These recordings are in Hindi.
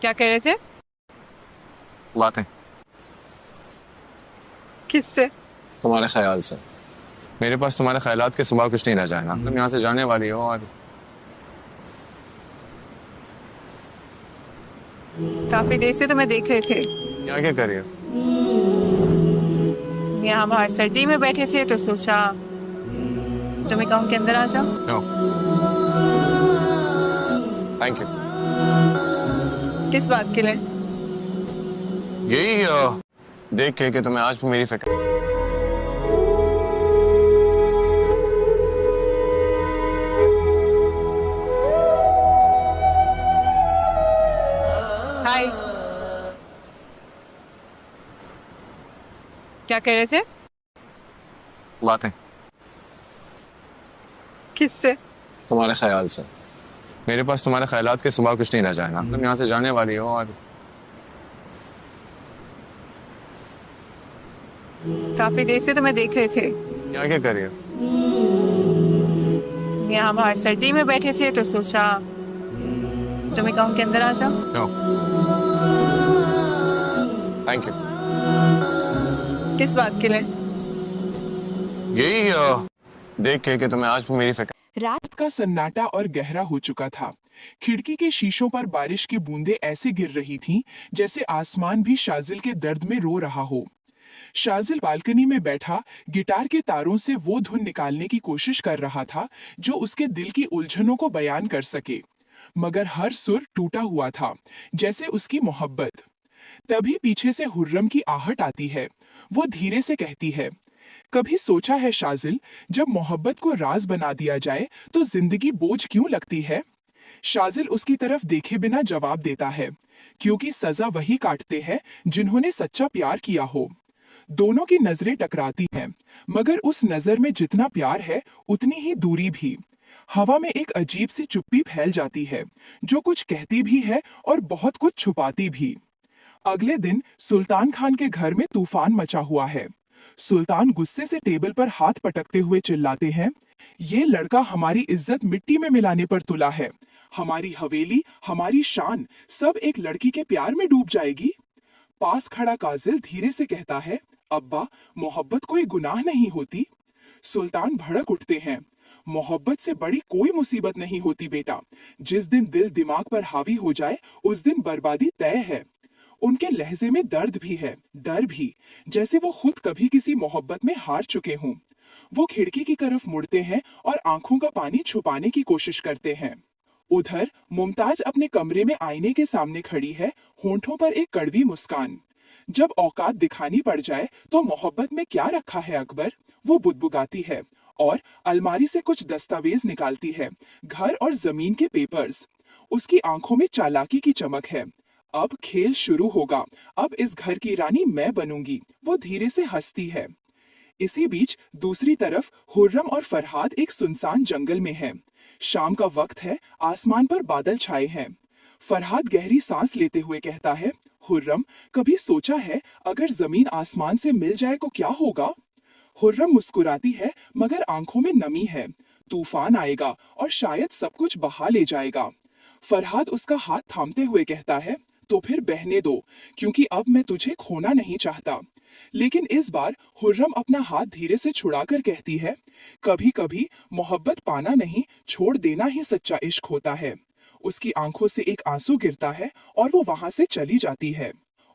क्या कह रहे थे? बातें। किससे? तुम्हारे ख्याल से। मेरे पास तुम्हारे ख्यालात के सिवा कुछ नहीं रह जाएगा। तुम यहाँ से जाने वाली हो और काफी देर से तुम्हें देख रहे थे। यहाँ क्या कर रही हो? यहाँ बाहर सर्दी में बैठे थे तो सोचा तुम्हें कहूँ के अंदर आ जाओ। No, thank you. किस बात के लिए? यही देख के कि तुम्हें आज भी मेरी फिक्र। हाय। क्या कह रहे थे? बातें। किससे? तुम्हारे ख्याल से। मेरे पास तुम्हारे ख्यालात के सिवा कुछ नहीं रह जाएगा। तुम यहाँ से जाने वाली हो और काफी देर से तुम्हें देख रहे थे। यहाँ क्या कर रही हो? यहाँ बाहर सर्दी में बैठे थे तो सोचा तुम्हें कहूँ के अंदर आ जाओ। No, thank you. किस बात के लिए? यही देख के कि तुम्हें आज भी मेरी फिक्र। रात का सन्नाटा और गहरा हो चुका था। खिड़की के शीशों पर बारिश की बूंदें ऐसे गिर रही थीं जैसे आसमान भी शाजिल के दर्द में रो रहा हो। शाजिल बालकनी में बैठा गिटार के तारों से वो धुन निकालने की कोशिश कर रहा था जो उसके दिल की उलझनों को बयान कर सके, मगर हर सुर टूटा हुआ था, जैसे उसकी मोहब्बत। तभी पीछे से हुर्रम की आहट आती है। वो धीरे से कहती है, कभी सोचा है शाजिल, जब मोहब्बत को राज बना दिया जाए तो जिंदगी बोझ क्यों लगती है? शाजिल उसकी तरफ देखे बिना जवाब देता है, क्योंकि सजा वही काटते हैं जिन्होंने सच्चा प्यार किया हो। दोनों की नजरें टकराती हैं, मगर उस नजर में जितना प्यार है उतनी ही दूरी भी। हवा में एक अजीब सी चुप्पी फैल जाती है, जो कुछ कहती भी है और बहुत कुछ छुपाती भी। अगले दिन सुल्तान खान के घर में तूफान मचा हुआ है। सुल्तान गुस्से से टेबल पर हाथ पटकते हुए चिल्लाते हैं, ये लड़का हमारी इज्जत मिट्टी में मिलाने पर तुला है। हमारी हवेली, हमारी शान, सब एक लड़की के प्यार में डूब जाएगी। पास खड़ा काजिल धीरे से कहता है, अब्बा, मोहब्बत कोई गुनाह नहीं होती। सुल्तान भड़क उठते हैं, मोहब्बत से बड़ी कोई मुसीबत नहीं होती बेटा। जिस दिन दिल दिमाग पर हावी हो जाए उस दिन बर्बादी तय है। उनके लहजे में दर्द भी है, डर भी, जैसे वो खुद कभी किसी मोहब्बत में हार चुके हों। वो खिड़की की तरफ मुड़ते हैं और आंखों का पानी छुपाने की कोशिश करते हैं। उधर मुमताज अपने कमरे में आईने के सामने खड़ी है, होंठों पर एक कड़वी मुस्कान। जब औकात दिखानी पड़ जाए तो मोहब्बत में क्या रखा है अकबर, वो बुदबुदाती है और अलमारी से कुछ दस्तावेज निकालती है, घर और जमीन के पेपर्स। उसकी आंखों में चालाकी की चमक है। अब खेल शुरू होगा, अब इस घर की रानी मैं बनूंगी, वो धीरे से हंसती है। इसी बीच दूसरी तरफ हुर्रम और फरहाद एक सुनसान जंगल में हैं। शाम का वक्त है, आसमान पर बादल छाए हैं। फरहाद गहरी सांस लेते हुए कहता है, हुर्रम, कभी सोचा है अगर जमीन आसमान से मिल जाए तो क्या होगा? हुर्रम मुस्कुराती है, मगर आंखों में नमी है। तूफान आएगा और शायद सब कुछ बहा ले जाएगा। फरहाद उसका हाथ थामते हुए कहता है, तो फिर बहने दो, क्योंकि अब मैं तुझे खोना नहीं चाहता। लेकिन इस बार हुर्रम अपना हाथ धीरे से छुड़ाकर कहती है, कभी कभी मोहब्बत पाना नहीं, छोड़ देना ही सच्चा इश्क होता है। उसकी आंखों से एक आंसू गिरता है और वो वहां से चली जाती है।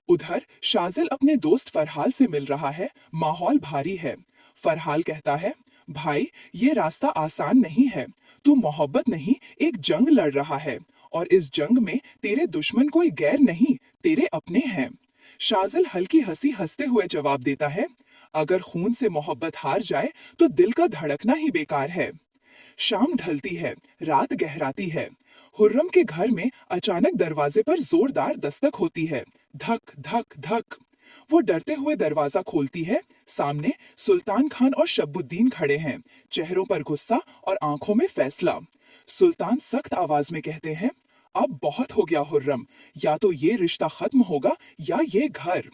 उधर शाजिल अपने दोस्त फरहाल से मिल रहा है। माहौल भारी है। फरहाल कहता है, भाई, ये रास्ता आसान नहीं है। तू मोहब्बत नहीं, एक जंग लड़ रहा है, और इस जंग में तेरे दुश्मन कोई गैर नहीं, तेरे अपने हैं। शाजिल हल्की हंसी हंसते हुए जवाब देता है, अगर खून से मोहब्बत हार जाए तो दिल का धड़कना ही बेकार है। शाम ढलती है, रात गहराती है। हुर्रम के घर में अचानक दरवाजे पर जोरदार दस्तक होती है। धक धक धक। वो डरते हुए दरवाजा खोलती है। सामने सुल्तान खान और शब्बुद्दीन खड़े हैं, चेहरों पर गुस्सा और आंखों में फैसला। सुल्तान सख्त आवाज में कहते हैं, अब बहुत हो गया हुर्रम, या तो ये रिश्ता खत्म होगा या ये घर।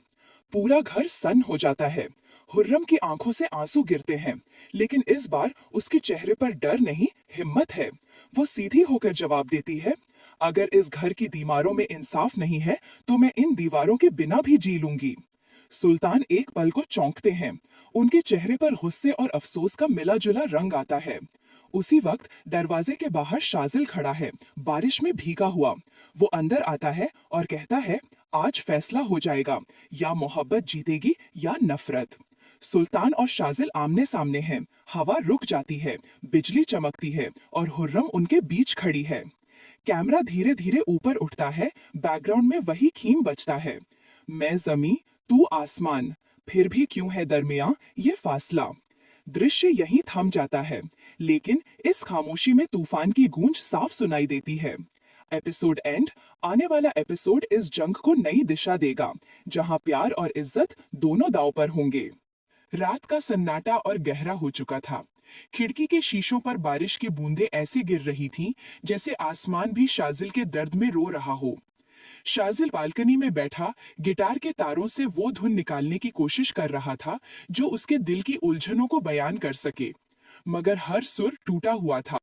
पूरा घर सन्न हो जाता है। हुर्रम की आंखों से आंसू गिरते हैं, लेकिन इस बार उसके चेहरे पर डर नहीं, हिम्मत है। वो सीधी होकर जवाब देती है, अगर इस घर की दीवारों में इंसाफ नहीं है तो मैं इन दीवारों के बिना भी जी लूंगी। सुल्तान एक पल को चौंकते हैं। उनके चेहरे पर गुस्से और अफसोस का मिला जुला रंग आता है। उसी वक्त दरवाजे के बाहर शाजिल खड़ा है, बारिश में भीगा हुआ। वो अंदर आता है और कहता है, आज फैसला हो जाएगा, या मोहब्बत जीतेगी या नफरत। सुल्तान और शाजिल आमने सामने हैं। हवा रुक जाती है, बिजली चमकती है और हुर्रम उनके बीच खड़ी है। कैमरा धीरे धीरे ऊपर उठता है, बैकग्राउंड में वही थीम बजता है। मैं जमी, तू आसमान, फिर भी क्यों है दरमियां ये फासला। दृश्य यहीं थम जाता है, लेकिन इस खामोशी में तूफान की गूंज साफ सुनाई देती है। Episode and. आने वाला एपिसोड इस जंग को नई दिशा देगा, जहां प्यार और इज्जत दोनों दांव पर होंगे। रात का सन्नाटा और गहरा हो चुका था। खिड़की के शीशों पर बारिश की बूंदें ऐसी गिर रही थीं जैसे आसमान भी शाजिल के दर्द में रो रहा हो। शाजिल बालकनी में बैठा गिटार के तारों से वो धुन निकालने की कोशिश कर रहा था जो उसके दिल की उलझनों को बयान कर सके, मगर हर सुर टूटा हुआ था।